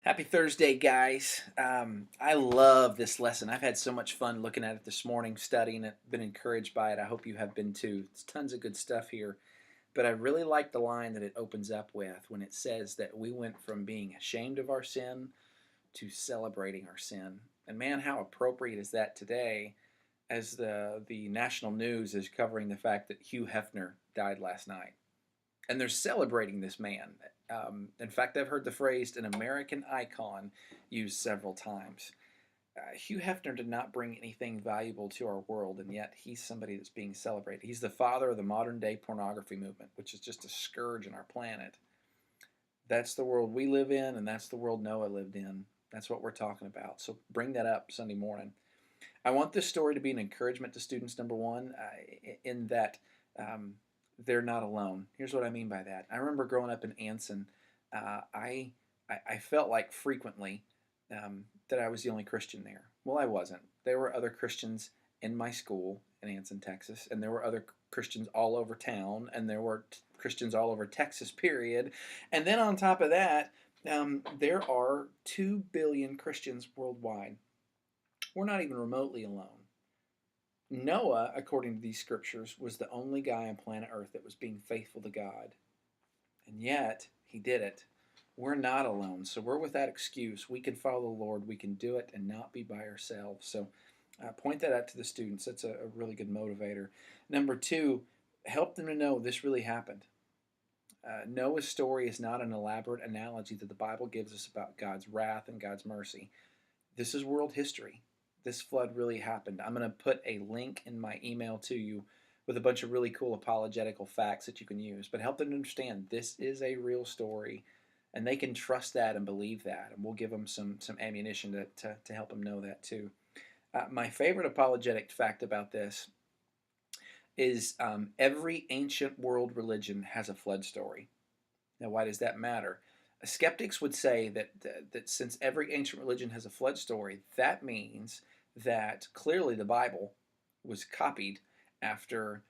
Happy Thursday, guys. I love this lesson. I've had so much fun looking at it this morning, studying it, been encouraged by it. I hope you have been too. It's tons of good stuff here. But I really like the line that it opens up with when it says that we went from being ashamed of our sin to celebrating our sin. And man, how appropriate is that today as the national news is covering the fact that Hugh Hefner died last night and they're celebrating this man. In fact, I've heard the phrase "an American icon" used several times. Hugh Hefner did not bring anything valuable to our world, and yet he's somebody that's being celebrated. He's the father of the modern day pornography movement, which is just a scourge on our planet. That's the world we live in, and that's the world Noah lived in. That's what we're talking about. So bring that up Sunday morning. I want this story to be an encouragement to students, number one, in that um, they're not alone. Here's what I mean by that. I remember growing up in Anson, uh, I, I felt like frequently that I was the only Christian there. Well, I wasn't. There were other Christians in my school in Anson, Texas, and there were other Christians all over town, and there were Christians all over Texas, period. And then on top of that, there are 2 billion Christians worldwide. We're not even remotely alone. Noah, according to these scriptures, was the only guy on planet Earth that was being faithful to God. And yet, he did it. We're not alone, so we're without excuse. We can follow the Lord. We can do it and not be by ourselves. So point that out to the students. That's a really good motivator. Number two, help them to know this really happened. Noah's story is not an elaborate analogy that the Bible gives us about God's wrath and God's mercy. This is world history. This flood really happened. I'm going to put a link in my email to you with a bunch of really cool apologetical facts that you can use, but help them understand this is a real story and they can trust that and believe that. And we'll give them some ammunition to help them know that too. My favorite apologetic fact about this is every ancient world religion has a flood story. Now, why does that matter? Skeptics would say that since every ancient religion has a flood story, that means that clearly the Bible was copied after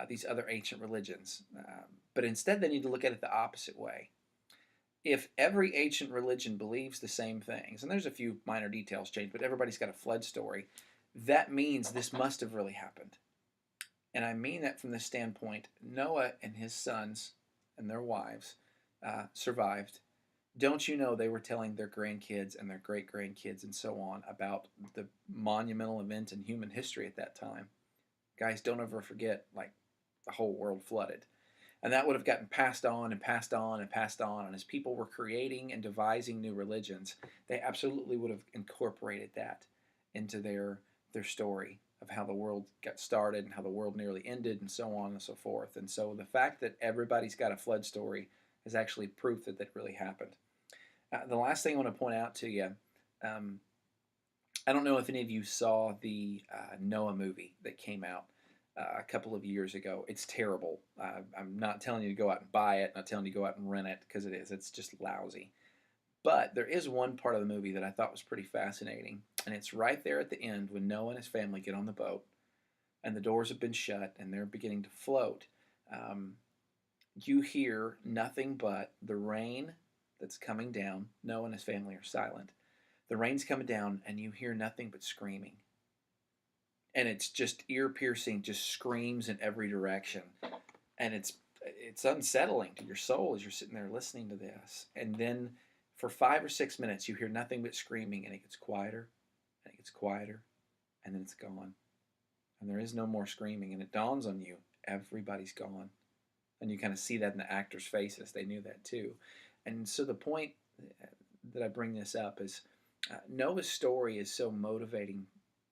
these other ancient religions. But instead, they need to look at it the opposite way. If every ancient religion believes the same things, and there's a few minor details changed, but everybody's got a flood story, that means this must have really happened. And I mean that from the standpoint Noah and his sons and their wives survived. Don't you know they were telling their grandkids and their great grandkids and so on about the monumental event in human history at that time? Guys, don't ever forget, like, the whole world flooded. And that would have gotten passed on and passed on and passed on. And as people were creating and devising new religions, they absolutely would have incorporated that into their story of how the world got started and how the world nearly ended and so on and so forth. And so the fact that everybody's got a flood story is actually proof that that really happened. The last thing I want to point out to you, um, I don't know if any of you saw the Noah movie that came out a couple of years ago. It's terrible. I'm not telling you to go out and buy it, not telling you to go out and rent it because it is. It's just lousy. But there is one part of the movie that I thought was pretty fascinating, and it's right there at the end when Noah and his family get on the boat, and the doors have been shut, and they're beginning to float. Um, you hear nothing but the rain that's coming down. Noah and his family are silent. The rain's coming down, and you hear nothing but screaming. And it's just ear piercing, just screams in every direction. And it's unsettling to your soul as you're sitting there listening to this. And then for 5 or 6 minutes, you hear nothing but screaming, and it gets quieter, and it gets quieter, and then it's gone. And there is no more screaming, and it dawns on you everybody's gone. And you kind of see that in the actors' faces. They knew that too. And so the point that I bring this up is Noah's story is so motivating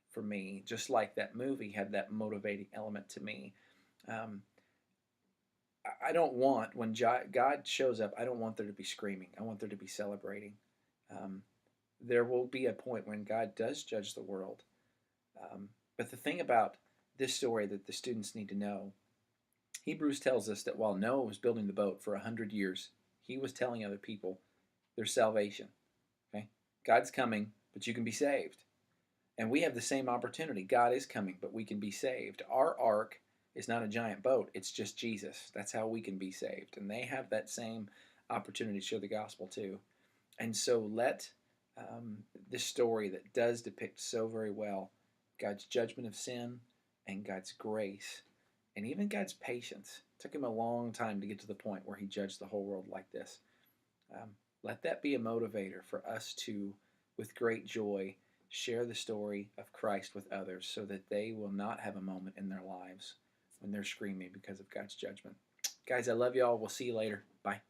for me, just like that movie had that motivating element to me. Um, I don't want, when God shows up, I don't want there to be screaming. I want there to be celebrating. Um, there will be a point when God does judge the world. But the thing about this story that the students need to know, Hebrews tells us that while Noah was building the boat for 100 years, he was telling other people there's salvation. Okay, God's coming, but you can be saved. And we have the same opportunity. God is coming, but we can be saved. Our ark is not a giant boat, it's just Jesus. That's how we can be saved. And they have that same opportunity to share the gospel too. And so let this story that does depict so very well God's judgment of sin and God's grace and even God's patience. It took him a long time to get to the point where he judged the whole world like this. Um, let that be a motivator for us to, with great joy, share the story of Christ with others so that they will not have a moment in their lives when they're screaming because of God's judgment. Guys, I love y'all. We'll see you later. Bye.